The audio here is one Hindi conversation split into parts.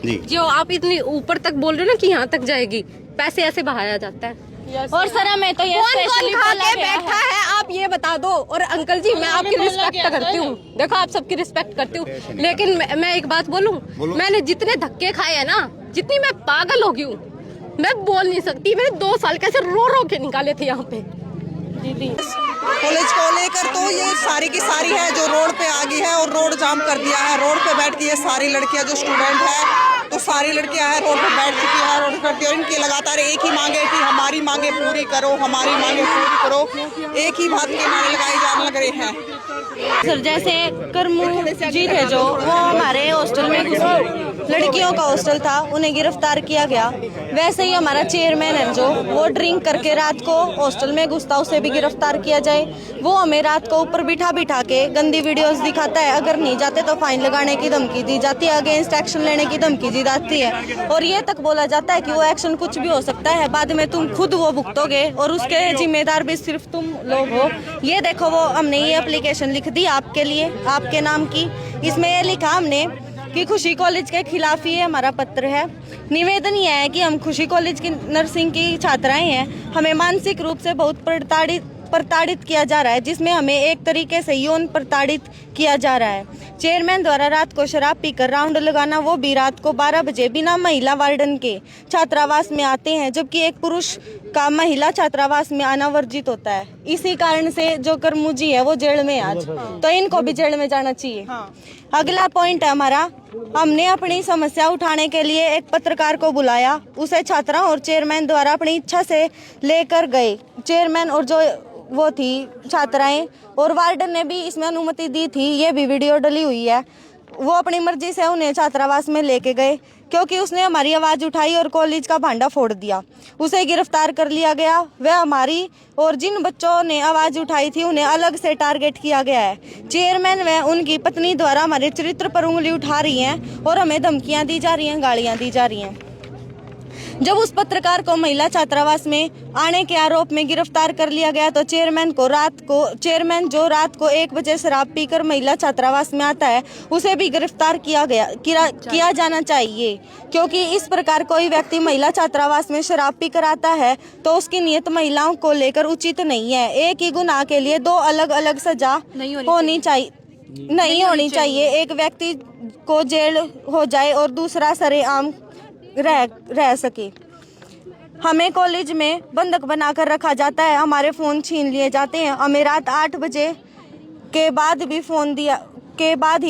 जी। जो आप इतनी ऊपर तक बोल रहे हो ना कि यहाँ तक जाएगी, पैसे ऐसे बहाया जाता है। और सर हमें तो ये कौन खा के बैठा है आप ये बता दो। और अंकल जी मैं आपकी रिस्पेक्ट करती हूँ, देखो आप सबकी रिस्पेक्ट करती हूँ, लेकिन मैं एक बात बोलूँ, मैंने जितने धक्के खाए हैं ना, जितनी मैं पागल हो गई हूँ, मैं बोल नहीं सकती। मैंने 2 साल कैसे रो रो के निकाले थे यहाँ पे दीदी। कॉलेज को लेकर तो ये सारी की सारी है जो रोड पे आ गई है और रोड जाम कर दिया है। रोड पे बैठ के ये सारी लड़कियां जो स्टूडेंट है, तो सारी लड़कियां हैं रोड पे बैठ चुकी है, रोड करती है। इनकी लगातार एक ही मांग है कि हमारी मांगे पूरी करो, हमारी मांगे पूरी करो, एक ही बात के नारे लगाए जाने लग रहे हैं। सर जैसे करमू जी थे जो, वो हमारे हॉस्टल में लड़कियों का हॉस्टल था, उन्हें गिरफ्तार किया गया। वैसे ही हमारा चेयरमैन है जो, वो ड्रिंक करके रात को हॉस्टल में घुसता, उसे भी गिरफ्तार किया जाए। वो हमें रात को ऊपर बिठा बिठा के गंदी वीडियोस दिखाता है, अगर नहीं जाते तो फाइन लगाने की धमकी दी जाती है, अगेंस्ट एक्शन लेने की धमकी दी जाती है, और ये तक बोला जाता है कि वो एक्शन कुछ भी हो सकता है, बाद में तुम खुद वो भुगतोगे और उसके जिम्मेदार भी सिर्फ तुम लोग हो। ये देखो, वो हमने ये एप्लीकेशन लिख दी आपके लिए, आपके नाम की। इसमें ये लिखा हमने कि खुशी कॉलेज के खिलाफ ही हमारा पत्र है। निवेदन यह है कि हम खुशी कॉलेज की नर्सिंग की छात्राएं हैं, हमें मानसिक रूप से बहुत प्रताड़ित किया जा रहा है, जिसमें हमें एक तरीके से यौन प्रताड़ित किया जा रहा है। चेयरमैन द्वारा रात को शराब पीकर राउंड लगाना, वो भी रात को 12 बजे बिना महिला वार्डन के छात्रावास में आते हैं, जबकि एक पुरुष का महिला छात्रावास में आना वर्जित होता है। इसी कारण से जो करमुजी है वो जेल में आज, तो इनको भी जेल में जाना चाहिए। अगला पॉइंट है हमारा, हमने अपनी समस्या उठाने के लिए एक पत्रकार को बुलाया, उसे छात्रा और चेयरमैन द्वारा अपनी इच्छा से लेकर गए। चेयरमैन और जो वो थी छात्राएं और वार्डन ने भी इसमें अनुमति दी थी, ये भी वीडियो डली हुई है। वो अपनी मर्जी से उन्हें छात्रावास में लेके गए, क्योंकि उसने हमारी आवाज़ उठाई और कॉलेज का भांडा फोड़ दिया। उसे गिरफ्तार कर लिया गया। वह हमारी और जिन बच्चों ने आवाज़ उठाई थी उन्हें अलग से टारगेट किया गया है। चेयरमैन व उनकी पत्नी द्वारा हमारे चरित्र पर उंगली उठा रही हैं और हमें धमकियां दी जा रही हैं, गालियां दी जा रही हैं। जब उस पत्रकार को महिला छात्रावास में आने के आरोप में गिरफ्तार कर लिया गया, तो चेयरमैन जो रात को 1 बजे शराब पीकर महिला छात्रावास में आता है, उसे भी गिरफ्तार किया जाना चाहिए, क्योंकि इस प्रकार कोई व्यक्ति महिला छात्रावास में शराब पीकर आता है तो उसकी नियत महिलाओं को लेकर उचित नहीं है। एक ही गुनाह के लिए 2 अलग अलग सजा नहीं होनी चाहिए। एक व्यक्ति को जेल हो जाए और दूसरा सरेआम रह सके। हमें कॉलेज में बंधक बनाकर रखा जाता है, हमारे फ़ोन छीन लिए जाते हैं, हमें रात 8 बजे के बाद ही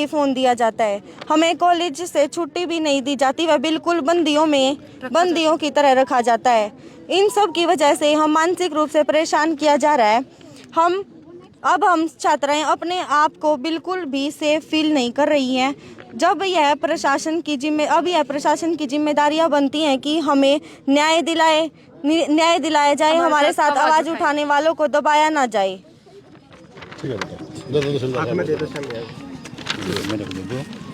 फ़ोन दिया जाता है। हमें कॉलेज से छुट्टी भी नहीं दी जाती, वह बिल्कुल बंदियों की तरह रखा जाता है। इन सब की वजह से हम मानसिक रूप से परेशान किया जा रहा है। हम छात्राएं अपने आप को बिल्कुल भी सेफ फील नहीं कर रही हैं। अब यह प्रशासन की जिम्मेदारियां बनती हैं कि हमें न्याय दिलाया जाए, हमारे साथ आवाज उठाने वालों को दबाया ना जाए।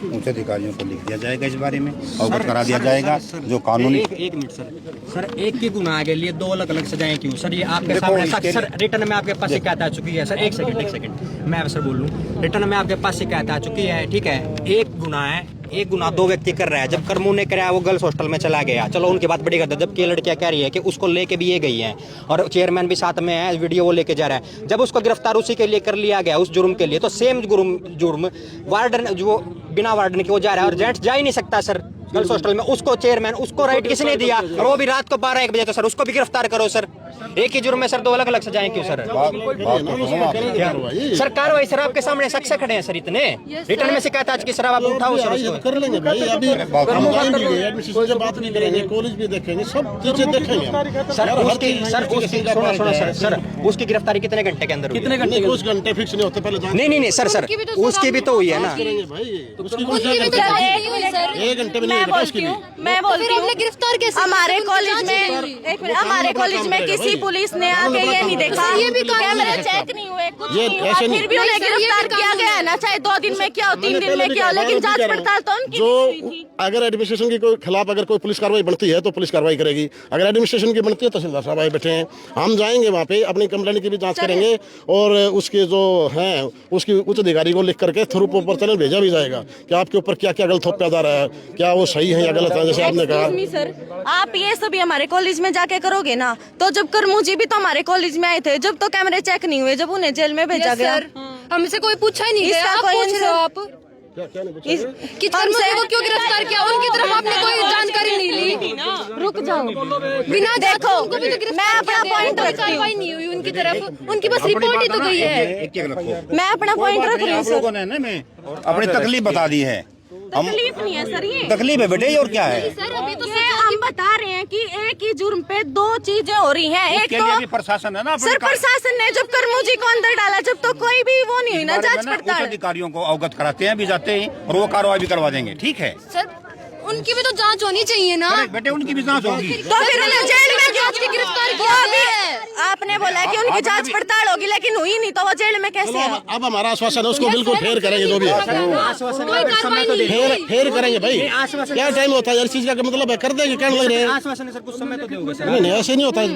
उच्च अधिकारियों को लिख दिया जाएगा, इस बारे में अवगत करा दिया जाएगा जो कानूनी। एक मिनट सर, एक ही गुनाह के लिए 2 अलग अलग सजाएं क्यों सर? ये आपके सामने सर रिटर्न में आपके पास शिकायत आ चुकी है सर। एक सेकंड मैं सर बोल लूँ। रिटर्न में आपके पास शिकायत आ चुकी है, ठीक है। एक गुनाह 2 व्यक्ति कर रहा है। जब करमू ने कराया वो गर्ल्स हॉस्टल में चला गया, चलो उनकी बात बड़ी करते हैं। जबकि ये लड़कियां कह रही है कि उसको लेके भी ये गई हैं और चेयरमैन भी साथ में है, वीडियो वो लेके जा रहा है। जब उसको गिरफ्तार उसी के लिए कर लिया गया, उस जुर्म के लिए, तो सेम जुर्म वार्डन जो बिना वार्डन के वो जा रहा है और जेंट्स जा ही नहीं सकता सर गर्ल्स हॉस्टल में। उसको चेयरमैन उसको राइट किसने दिया? और वो भी रात को 12-1 बजे। तो सर उसको भी गिरफ्तार करो सर। एक ही जुर्म में सर 2 अलग अलग सजाएं क्यों सर? सर कार्रवाई सर आपके सामने शख्स खड़े हैं सर, इतने रिटर्न में शिकायत आज की सर आप उठाओ सर उसको। कर लेंगे भाई, अभी एडमिशन की बात नहीं करेंगे, कॉलेज भी देखेंगे, सब चीजें देखेंगे सर। उसकी गिरफ्तारी कितने घंटे के अंदर? कितने घंटे? कुछ घंटे फिक्स नहीं होते पहले। नहीं सर उसकी भी तो हुई है ना। 1 घंटे में मैं बोलती हूँ गिरफ्तार कैसे? हमारे कॉलेज में किसी पुलिस ने आके ये नहीं देखा, ये भी कैमरे चेक नहीं हुए, कुछ नहीं हुआ, फिर भी उन्हें गिरफ्तार किया गया है ना। चाहे 2 दिन में क्या हो, 3 दिन में क्या हो, लेकिन जांच पड़ताल तो उनकी जो अगर एडमिनिस्ट्रेशन के खिलाफ अगर कोई पुलिस कार्रवाई बनती है तो पुलिस कार्रवाई करेगी। अगर एडमिनिस्ट्रेशन की बनती है, तहसीलदार साहब आए बैठे हैं, हम जाएंगे वहाँ पे अपनी कंप्लेंट की भी जांच करेंगे और उसके जो हैं उसकी उच्च अधिकारी को लिख करके थ्रू प्रॉपर चैनल भेजा भी जाएगा कि आपके ऊपर क्या क्या गलत थोपा जा रहा है, क्या वो वो सही है या गलत है, जैसे आपने कहा। सर, आप ये सभी हमारे कॉलेज में जाके करोगे ना, तो जब करमू जी भी तो हमारे कॉलेज में आए थे, जब तो कैमरे चेक नहीं हुए, जब उन्हें जेल में भेजा गया, हमसे कोई पूछा ही नहीं गया। आप पूछ रहे हो आप कि हमसे वो क्यों गिरफ्तार किया? उनकी तरफ आपने कोई जानकारी नहीं ली। रुक जाओ, बिना देखो मैं अपना पॉइंट रखती हूँ, नहीं हुई उनकी तरफ, उनकी बस रिपोर्ट ही तो गई है। मैं अपना पॉइंट रख रही हूँ आप लोगों ने ना मैं अपनी तकलीफ बता दी है। तकलीफ नहीं है सर, ये तकलीफ है बेटे, और क्या है? सर अभी तो ये हम बता रहे हैं कि एक ही जुर्म पे दो चीजें हो रही हैं। एक उसके लिए तो भी प्रशासन है ना। सर प्रशासन ने जब करमू जी को अंदर डाला, जब तो कोई भी वो नहीं हुई ना जांच पड़ताल। अधिकारियों को अवगत कराते हैं, भी जाते हैं और वो कार्रवाई भी करवा देंगे। ठीक है सर, उनकी भी तो जांच होनी चाहिए ना। बेटे, उनकी भी जांच होगी। तो फिर उन्हें जेल में क्यों गिरफ्तार वो अभी आपने बोला कि उनकी जांच पड़ताल होगी, लेकिन हुई नहीं, तो वो जेल में कैसे है? अब हमारा आश्वासन है, उसको बिल्कुल फेर करेंगे जो भी है, फेर करेंगे भाई। क्या टाइम होता है यार, चीज का मतलब है, कर देंगे, कहने लग रहे हैं। आश्वासन सर, कुछ समय तो दोगे सर। नहीं ऐसे नहीं होता है,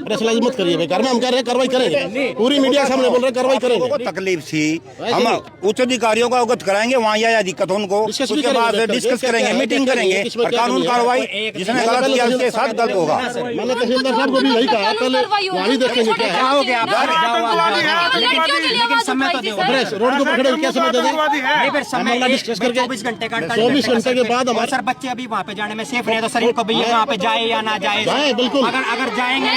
प्रेसलाइज मत करिए भाई। घर में हम कह रहे हैं कार्रवाई करेंगे, पूरी मीडिया सामने बोल रहे हैं कार्रवाई करेंगे। तकलीफ थी, हम उच्च अधिकारियों को अवगत कराएंगे, वहाँ या दिक्कत हो उनको, उसके बाद डिस्कस करेंगे, मीटिंग करेंगे और कानून कार्रवाई जिसने गलत किया उसके साथ गलत होगा। मैंने तहसीलदार साहब को भी यही कहा, पहले वहाँ भी देखेंगे क्या है। लेकिन समय तो दो। रोड के ऊपर खड़े क्या समय दे दें, समय डिस्कस करके 24 घंटे का 24 घंटे के बाद हमारे सर बच्चे अभी वहाँ पे जाने में सेफ नहीं है, तो सर इनको भैया वहाँ पे जाए या ना जाए? जाए बिल्कुल। अगर जाएंगे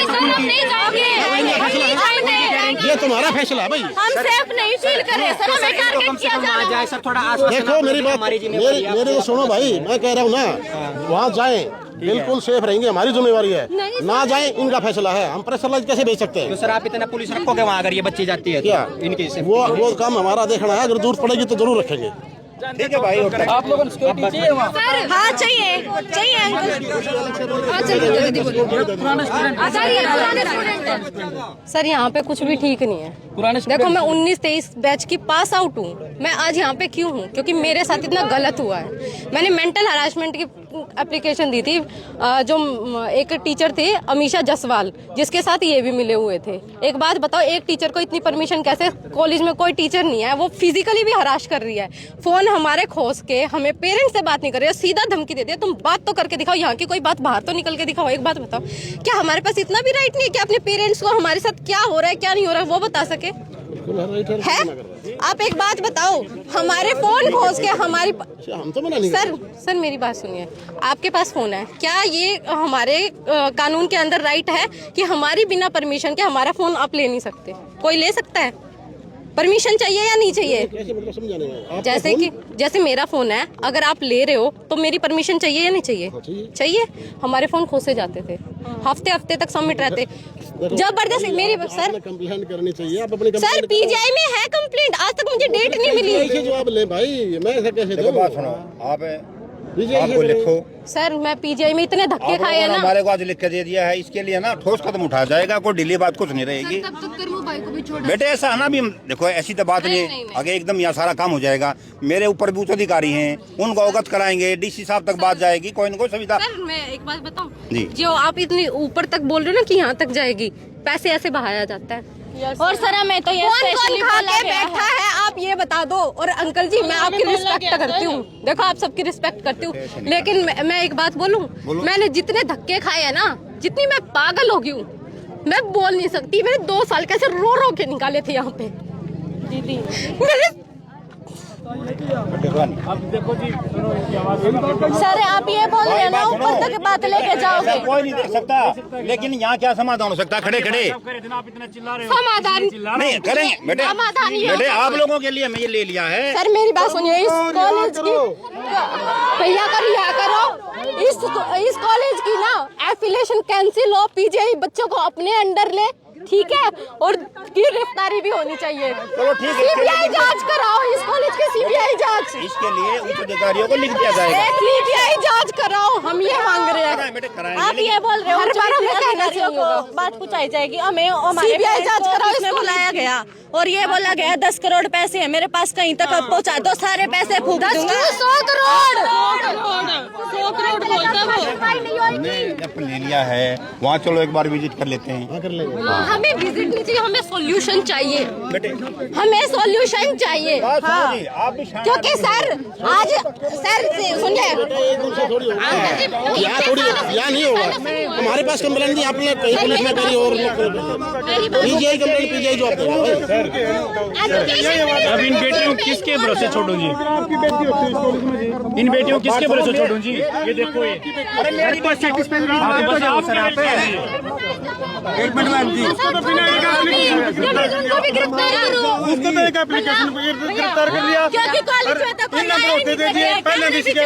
तो ये तुम्हारा फैसला है भाई। हम सेफ नहीं फील कर रहे सर, हमें टारगेट कम से किया कम जा आ रहा जाए है। सर, थोड़ा आश्वासन। देखो मेरी बात, मेरे को सुनो भाई, मैं कह रहा हूँ ना, वहाँ जाएं, बिल्कुल सेफ रहेंगे, हमारी जिम्मेवारी है। ना जाएं, इनका फैसला है, हम प्रेशराइज कैसे भेज सकते तो हैं? सर आप इतना पुलिस रखोगे वहाँ अगर ये बच्ची जाती है? क्या इनकी वो काम हमारा देखना है, अगर जरूरत पड़ेगी तो जरूर रखेंगे। ठीक है भाई, आप लोगों को हाँ चाहिए अंकल। सर यहाँ पे कुछ भी ठीक नहीं है। देखो मैं 19-23 बैच की पास आउट हूँ। मैं आज यहाँ पे क्यों हूँ? क्योंकि मेरे साथ इतना गलत हुआ है। मैंने मेंटल हरासमेंट की एप्लीकेशन दी थी। जो एक टीचर थे अमीशा जसवाल, जिसके साथ ये भी मिले हुए थे। एक बात बताओ, एक टीचर को इतनी परमिशन कैसे? कॉलेज में कोई टीचर नहीं है, वो फिजिकली भी हराश कर रही है। फोन हमारे खोस के हमें पेरेंट्स से बात नहीं कर रही है, सीधा धमकी देती है। तुम बात तो करके दिखाओ, यहाँ की कोई बात बाहर तो निकल के दिखाओ। एक बात बताओ, क्या हमारे पास इतना भी राइट नहीं है कि अपने पेरेंट्स को हमारे साथ क्या हो रहा है क्या नहीं हो रहा है वो बता सके? है? आप एक बात बताओ, हमारे फोन खोस के हमारी हम तो मना नहीं सर मेरी बात सुनिए, आपके पास फोन है, क्या ये हमारे कानून के अंदर राइट है कि हमारी बिना परमिशन के हमारा फोन आप ले नहीं सकते? कोई ले सकता है? परमिशन चाहिए या नहीं चाहिए? मतलब समझाने में जैसे कि जैसे मेरा फोन है, अगर आप ले रहे हो तो मेरी परमिशन चाहिए या नहीं चाहिए? चाहिए। हमारे फोन खोसे जाते थे, हफ्ते हफ्ते तक सबमिट रहते, जबरदस्ती। मेरी सर कंप्लेंट करनी चाहिए, आप अपनी सर पीजीआई में है कंप्लेंट, आज तक मुझे डेट नहीं मिली। ऐसे जवाब ले भाई, मैं ऐसा कैसे दूं? बात सुनो, आपको लिखो। सर मैं पीजीआई में इतने धक्के खाए हैं ना, हमारे को आज लिख के दे दिया है, इसके लिए ना ठोस कदम उठाया जाएगा, कोई ढीली बात कुछ नहीं रहेगी। तब तक करमू भाई को भी छोड़। बेटे ऐसा है ना, भी देखो ऐसी तो बात नहीं, आगे एकदम यहाँ सारा काम हो जाएगा। मेरे ऊपर भी उच्च अधिकारी हैं, उनको अवगत कराएंगे, डीसी साहब तक बात जाएगी, कोई न कोई सुविधा। सर मैं एक बात बताऊं, जी। जो आप इतनी ऊपर तक बोल रहे हो ना कि यहाँ तक जाएगी, पैसे ऐसे बहाया जाता है। और सर हमें तो ये कौन खा के बैठा है आप ये बता दो। और अंकल जी मैं आपकी रिस्पेक्ट करती हूँ, देखो आप सबकी रिस्पेक्ट करती हूँ, लेकिन मैं एक बात बोलूँ, मैंने जितने धक्के खाए हैं ना, जितनी मैं पागल हो गई हूँ, मैं बोल नहीं सकती। मैंने 2 साल कैसे रो रो के निकाले थे यहाँ पे दीदी। सर आप ये बोल रहे हैं ना, ऊपर तक बात लेके जाओगे? कोई नहीं देख सकता, लेकिन यहाँ क्या समाधान हो सकता है? खड़े खड़े समाधान नहीं करेंगे बेटे, बेटे आप लोगों के लिए मैं ये ले लिया है। सर मेरी बात सुनिए, इस कॉलेज की भैया का रिहा करो, इस कॉलेज की ना एफिलिएशन कैंसिल हो, पीजीआई बच्चों को अपने अंडर ले, ठीक है? और गिरफ्तारी भी होनी चाहिए। चलो ठीक है, सीबीआई जांच कराओ, इस कॉलेज की सीबीआई जांच। इसके लिए उच्च अधिकारियों को लिख दिया जाएगा। सीबीआई जांच कराओ, हम ये मांग रहे हैं। बेटे कराएंगे, आप ये बोल रहे हो हर बार हमें कहना अधिकारियों को बात पूछाई जाएगी, हमें हमारे सीबीआई जांच कराओ, इसमें बुलाया गया और ये बोला गया 10 करोड़ पैसे है मेरे पास, कहीं तक पहुंचा दो, सारे पैसे फूक दूंगा। 100 करोड़ 100 करोड़ बोलता वो। स्टेप ले लिया है, वहाँ चलो एक बार विजिट कर लेते हैं। कर लेंगे। हमें विजिट नहीं चाहिए, हमें सॉल्यूशन चाहिए, हमें सॉल्यूशन चाहिए। हाँ। क्योंकि सर आज सर सुनिए, यहाँ थोड़ी यहाँ नहीं होगा। हमारे पास कंप्लेंट नहीं, आपने कहीं पुलिस में करी और पीजीआई कंप्लेंट पीजीआई जो आपने अब इन बेटियों को किसके भरोसे छोड़ूं जी? इन बेटियों को किसके भरोसे छोड़ूं जी? ये देखो ये एक मिनट मैम जी, उसको तो एक एप्लीकेशन गिरफ्तार कर लिया,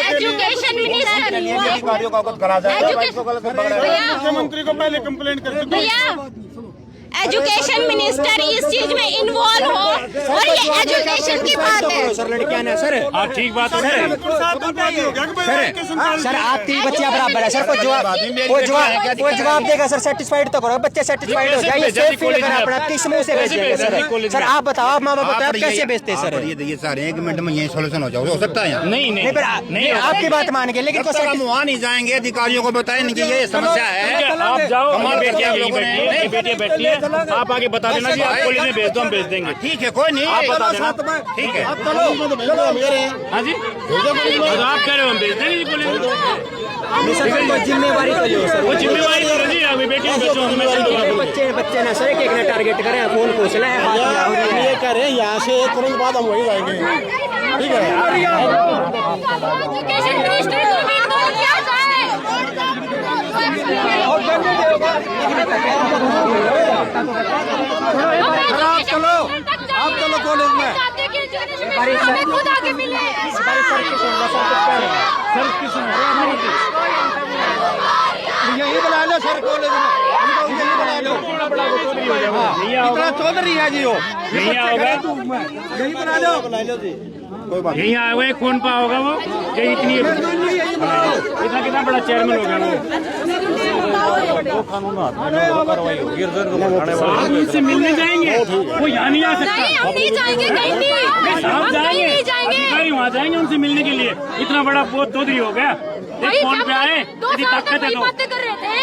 एजुकेशन मिनिस्टर अधिकारियों का कुछ करा जाए, मुख्यमंत्री को पहले कंप्लेंट कर भैया, एजुकेशन मिनिस्टर इस चीज में इन्वॉल्व हो, और ये एजुकेशन की बात है। सर लड़कियां ना सर, आप ठीक बात है सर आप 3 बच्चियां बराबर है सर, कोई जवाब देगा सर, सेटिस्फाइड तो करो, बच्चे सेटिस्फाइड हो जाए, सेफ फील करें अपना, किस मुंह से भेजेंगे सर? सर आप बताओ, आप माँ बाप बताओ, आप कैसे भेजते हैं सर? ये सर 1 मिनट में यही सोल्यूशन हो सकता है? नहीं आपकी बात मान के, लेकिन हम वहाँ नहीं जाएंगे, अधिकारियों को बताएंगे कि ये समस्या है। आप जाओ, हमारी बेटियां बैठी है, आप आगे बता देना जी, आप पुलिस में भेज दो, हम भेज देंगे। ठीक है, कोई नहीं, आप बता देना, ठीक है। हाँ जी, तो आप कह रहे हो हम भेज देंगे जी पुलिस में। जिम्मेवारी तो लो सर, वो जिम्मेवारी करो जी, अभी बेटियों बच्चे ना सर एक टारगेट करें, फोन पूछ लें, ये कह रहे हैं यहाँ से तुरंत बाद हम वही जाएंगे। ठीक है, एजुकेशन मिनिस्टर को भी तो क्या जाए। आप चलो कॉलेज में, हमें खुद आगे मिले। यही बुला लो सर कॉलेज में, यही बुला लो। इतना चौधरी है जी, वो यही आओगे, यही बुला लो जी। यही आए हुए, कौन पा होगा वो? ये कितना बड़ा चेयरमैन हो गया वो? उनसे मिलने जाएंगे, वो यहाँ नहीं आ सकता। नहीं, हम नहीं जाएंगे, कहीं नहीं, आप जाएंगे, अधिकारी वहाँ जाएंगे उनसे मिलने के लिए। इतना बड़ा बहुत चौधरी हो गया, एक फोन पे आए, यदि ताकत है तो। कर रहे थे।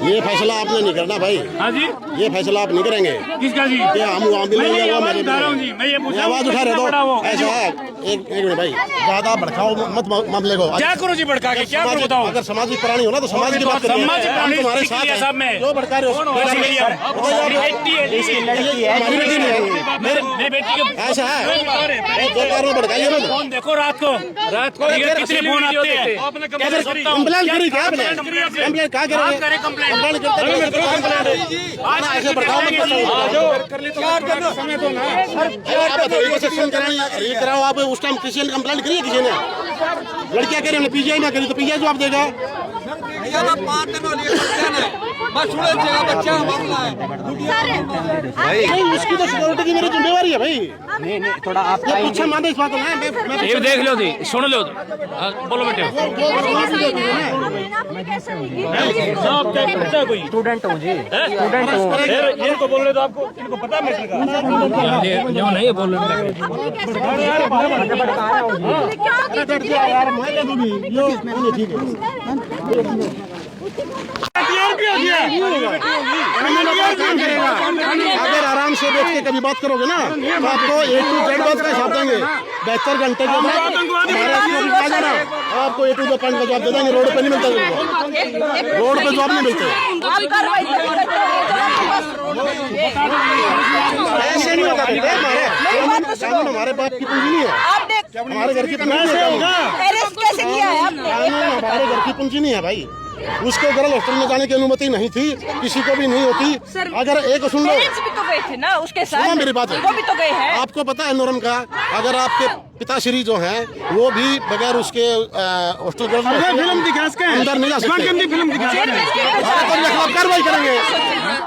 ये फैसला आपने नहीं करना भाई। हाँ जी, ये फैसला आप नहीं करेंगे। किसका जी? क्या हम वहाँ मिलेंगे? वो आवाज उठा रहा हूँ जी, मैं ये पूछ रहा हूँ, आवाज उठा रहे कितना बड़ा तो वो? ऐसा है, एक मिनट भाई, ज्यादा भड़काओ मत मामले को। क्या करो जी भड़का के, क्या करो बताओ? अगर सामाजिक प्राणी हो ना तो समाज की बात करिए। सामाजिक प्राणी हम तुम्हारे सीख साथ लिया हैं। साहब मैं। जो भड़का रहे हो मेरी बेटी है, हमारी बेटी नहीं है। मेरी बेटी के ऐसा है, बेकार में भड़काइए मत। फोन देखो रात को कितने फोन आते हैं। कंप्लेंट करी क्या आपने? कंप्लेंट क्या करेंगे? करें कंप्लेंट, कंप्लेंट करते आज ऐसे भड़काओ मत। समय दो ना। आप बताइए, सेक्शन कराओ आप। उस टाइम किसी ने कंप्लेंट करी है? किसी ने? लड़कियां कह रही हमने पीजीआई ना करी तो पीजीआई जवाब देगा। भाई उसकी तो सिक्योरिटी की मेरी जिम्मेवारी है भाई। नहीं थोड़ा आप पूछा माने इस बात को ना। ये देख लो जी, सुन लो, बोलो बेटे। आप क्या पता है कोई? स्टूडेंट हूँ जी, स्टूडेंट हूँ। इनको बोल रहे तो आपको इनको पता है मैटर का? जो नहीं बोल अगर आराम से बैठ के कभी बात करोगे ना तो आपको A to Z बात का हिसाब देंगे। 72 घंटे के अंदर आपको A to Z पॉइंट का जवाब दे देंगे। रोड पे नहीं मिलता, रोड पे जवाब नहीं मिलते। ऐसे नहीं होगा हमारे बाप की पूंजी नहीं है, हमारे घर की पूंजी नहीं है। कैसे किया है आपने? हमारे घर की पूंजी नहीं है भाई। उसको गर्ल हॉस्टल में जाने की अनुमति नहीं थी, किसी को भी नहीं होती। अगर एक सुन लो, भी तो गए थे ना उसके साथ। सुनो मेरी बात है, वो भी तो गए हैं। आपको पता है नॉर्म का, अगर आपके पिताश्री जो हैं वो भी बगैर उसके हॉस्टल फिल्म दिखा इसके अंदर नहीं जा सकते। फिल्म दिखा कार्रवाई करेंगे।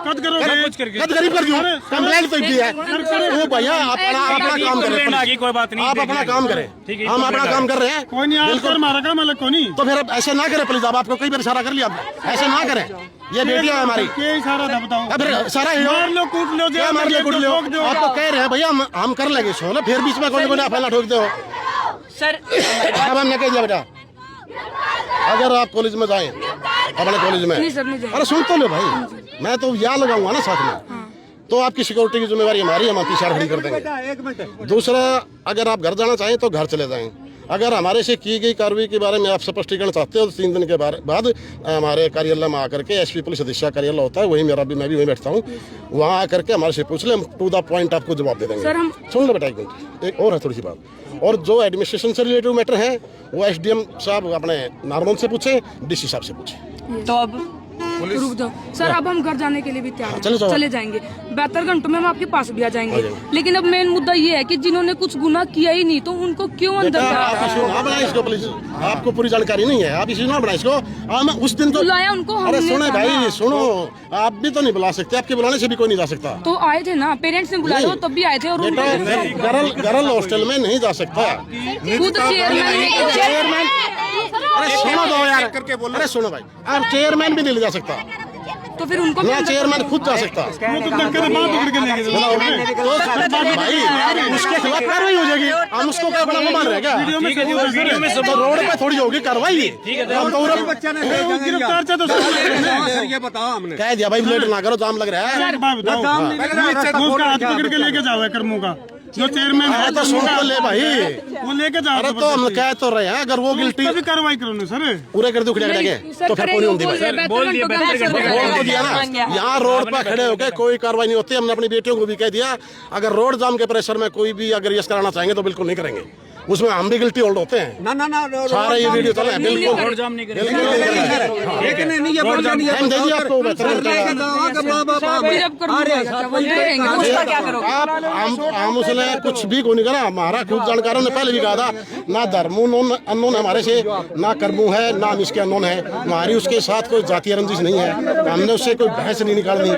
कद करोगे? कद गरीब कर क्यों? कंप्लेंट तो की है वो भैया, अपना काम करें, कोई बात नहीं, आप अपना काम करें। हम अपना काम कर रहे हैं। कोई नहीं, बिल्कुल मारा काम अलग को नहीं। तो फिर ऐसे ना करें प्लीज। आप आपको कई बार इशारा कर लिया, ऐसे ना करें। ये बेटी है हमारी। क्या इशारा था बताओ? अब सारा मार लो, कूट लो, क्या मार लो, कूट लो। आपको कह रहे हैं भैया हम कर लेंगे सो ना, फिर बीच में कोई फैला ठोक दो सर। अब हमने कह दिया बेटा, अगर आप कॉलेज में जाएं अपने कॉलेज में। अरे सुन तो लो भाई, मैं तो यहाँ लगाऊंगा ना साथ में, तो आपकी सिक्योरिटी की जिम्मेवारी हमारी, हम आपकी शहर खड़ी कर देंगे। दूसरा, अगर आप घर जाना चाहें तो घर चले जाएं। अगर हमारे से की गई कार्रवाई के बारे में आप स्पष्टीकरण चाहते हो तो 3 दिन के बाद हमारे कार्यालय में आकर के एसपी पुलिस अधीक्षक कार्यालय होता है, वही मैं भी वहीं बैठता हूँ, वहाँ आकर के हमारे से पूछ ले, हम टू द पॉइंट आपको जवाब दे देंगे। सुन लो बेटा एक मिनट, एक और है थोड़ी सी बात, और जो एडमिनिस्ट्रेशन से रिलेटेड मैटर है वो एसडीएम साहब अपने नारमन से पूछे, डीसी साहब से पूछे। तो अब रुक जाओ सर, अब हम घर जाने के लिए भी तैयार हैं, चले जाएंगे, 72 घंटों में हम आपके पास भी आ जाएंगे। लेकिन अब मेन मुद्दा ये है कि जिन्होंने कुछ गुनाह किया ही नहीं तो उनको क्यों अंदर इसको पुलिस, आपको पूरी जानकारी नहीं है, आप इसी ना बनाए इसको। उस दिन तो बुलाया उनको, अरे सुनो भाई सुनो, आप भी तो नहीं बुला सकते, आपके बुलाने से भी कोई नहीं जा सकता। तो आए थे ना, पेरेंट्स ने बुलाया तब भी आए थे। और गर्ल हॉस्टल में नहीं जा सकता खुद चेयरमैन, अरे सुनो दो यार, अरे सुनो भाई, आप चेयरमैन भी नहीं ले जा सकता, तो फिर उनको ना चेयरमैन खुद जा सकता। भाई उसके खिलाफ कार्रवाई हो जाएगी, हम उसको क्या बड़ा मान रहे क्या? रोड पे थोड़ी होगी कार्रवाई, ये बताओ हमने कह दिया भाई लेट ना करो, जाम लग रहा है। लेके जाओ कर्मों का जो चेयरमैन है, तो सुन तो ले भाई, वो लेके जाओ। अरे तो हम कह तो रहे हैं, अगर वो गिल्टी कार्रवाई करो ना सर, पूरे कर दो खड़े तो फिर कोई नहीं बोल दिया ना। यहाँ रोड पर खड़े होकर कोई कार्रवाई नहीं होती। हमने अपनी बेटियों को भी कह दिया, अगर रोड जाम के प्रेशर में कोई भी अगर यस कराना चाहेंगे तो बिल्कुल नहीं करेंगे, उसमें हम भी गिल्टी होल्ड होते हैं। ना सारे ये वीडियो चले बिल्कुल रोड जाम नहीं करेंगे। हम उसने कुछ भी को नहीं करा, हमारा खूब जानकारों ने पहले भी कहा था, ना धर्मू अननोन है हमारे से, ना कर्मू है, ना हम इसके अननोन है, हमारी उसके साथ कोई जातीय रंजिश नहीं है, हमने उससे कोई बहस नहीं निकालनी।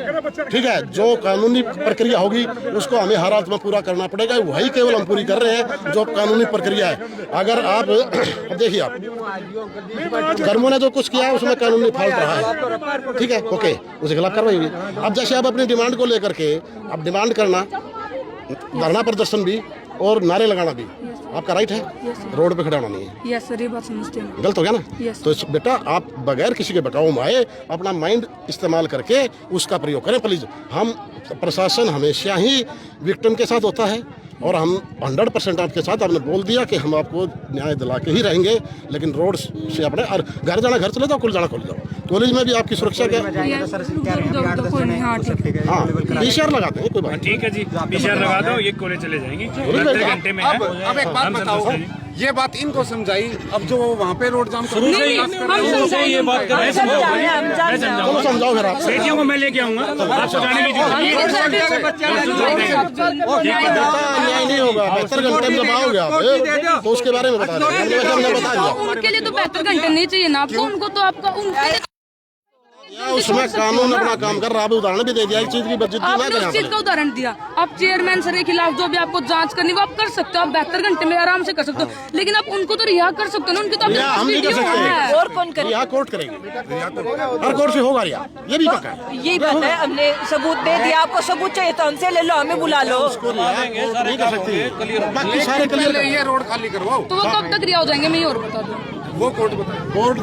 ठीक है, जो कानूनी प्रक्रिया होगी उसको हमें हर हालत में पूरा करना पड़ेगा, वही केवल हम पूरी कर रहे हैं जो कानूनी प्रक्रिया है। अगर आप देखिए, आप कर्मों ने जो कुछ किया है उसमें कानूनी फॉल्ट रहा है, ठीक है, ओके, उसके खिलाफ कार्रवाई हुई। अब जैसे आप अपनी डिमांड को लेकर के अब डिमांड करना, धरना प्रदर्शन भी और नारे लगाना भी आपका राइट है, रोड पे खड़ा होना नहीं है। यस सर, ये बात समझते हैं। गलत हो गया ना? तो बेटा आप बगैर किसी के बटाव में आए, अपना माइंड इस्तेमाल करके उसका प्रयोग करें प्लीज। हम प्रशासन हमेशा ही विक्टिम के साथ होता है और हम 100% आपके साथ, आपने बोल दिया कि हम आपको न्याय दिला के ही रहेंगे, लेकिन रोड से अपने और घर जाना घर चले जाओ, कॉलेज जाना कॉलेज जाओ, कॉलेज में भी आपकी सुरक्षा क्या है? हाँ, पीसीआर लगाते हैं, कोई बात ठीक है जी, पीसीआर लगा दो, ये कॉलेज चले जाएंगे 72 घंटे में। अब एक बात बताओ, ये बात इनको समझाई, अब जो वहाँ पे रोड जाम शुरू से ये बात कर रहे हैं, चलो समझाओ फिर आप। बेटियों को मैं लेके आऊंगा, आपको जाने की अन्याय नहीं होगा, 72 घंटे में जब आओगे आप तो उसके बारे में बता देंगे, हमने बता दिया। उनके लिए तो 72 घंटे नहीं चाहिए ना आपको, उनको तो आपका उनके उसमें कानून अपना काम कर रहा है। उदाहरण भी दे दिया एक चीज की बच्ची आपने उस चीज का उदाहरण दिया। आप चेयरमैन सर के खिलाफ जो भी आपको जांच करनी वो आप कर सकते हो, आप 72 घंटे में आराम से कर सकते हो, लेकिन आप उनको तो रिहा कर सकते हो ना, उनके तो हम नहीं कर सकते। और कौन करे? यहाँ कोर्ट करेगी, हर कोर्ट से होगा रिहा, ये भी पक्का है। यही बात है, हमने सबूत दे दिया, आपको सबूत चाहिए तो हमसे ले लो, हमें बुला लो। नहीं कर सकती, बाकी सारे क्लियर। ये रोड खाली करवाओ, तो वो कब तक रिहा हो जाएंगे, मैं ये और बता दूं। वो कोर्ट बताए, कोर्ट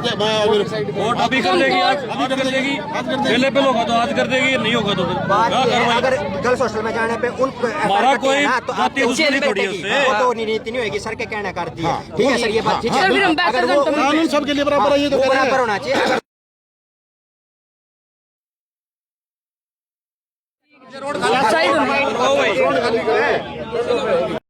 अभी कर देगी, अभी कर देगी, अवेलेबल होगा तो आज कर देगी, नहीं होगा तो अगर गर्ल्स हॉस्टल में जाने पे उन हमारा कोई तो आप थोड़ी उससे वो तो नीति नहीं होगी, सर के कहना करती है। ठीक है सर, ये बात ठीक है, सर फिर हम 72 घंटों में कानून सबके लिए बराबर है, ये तो बराबर होना चाहिए।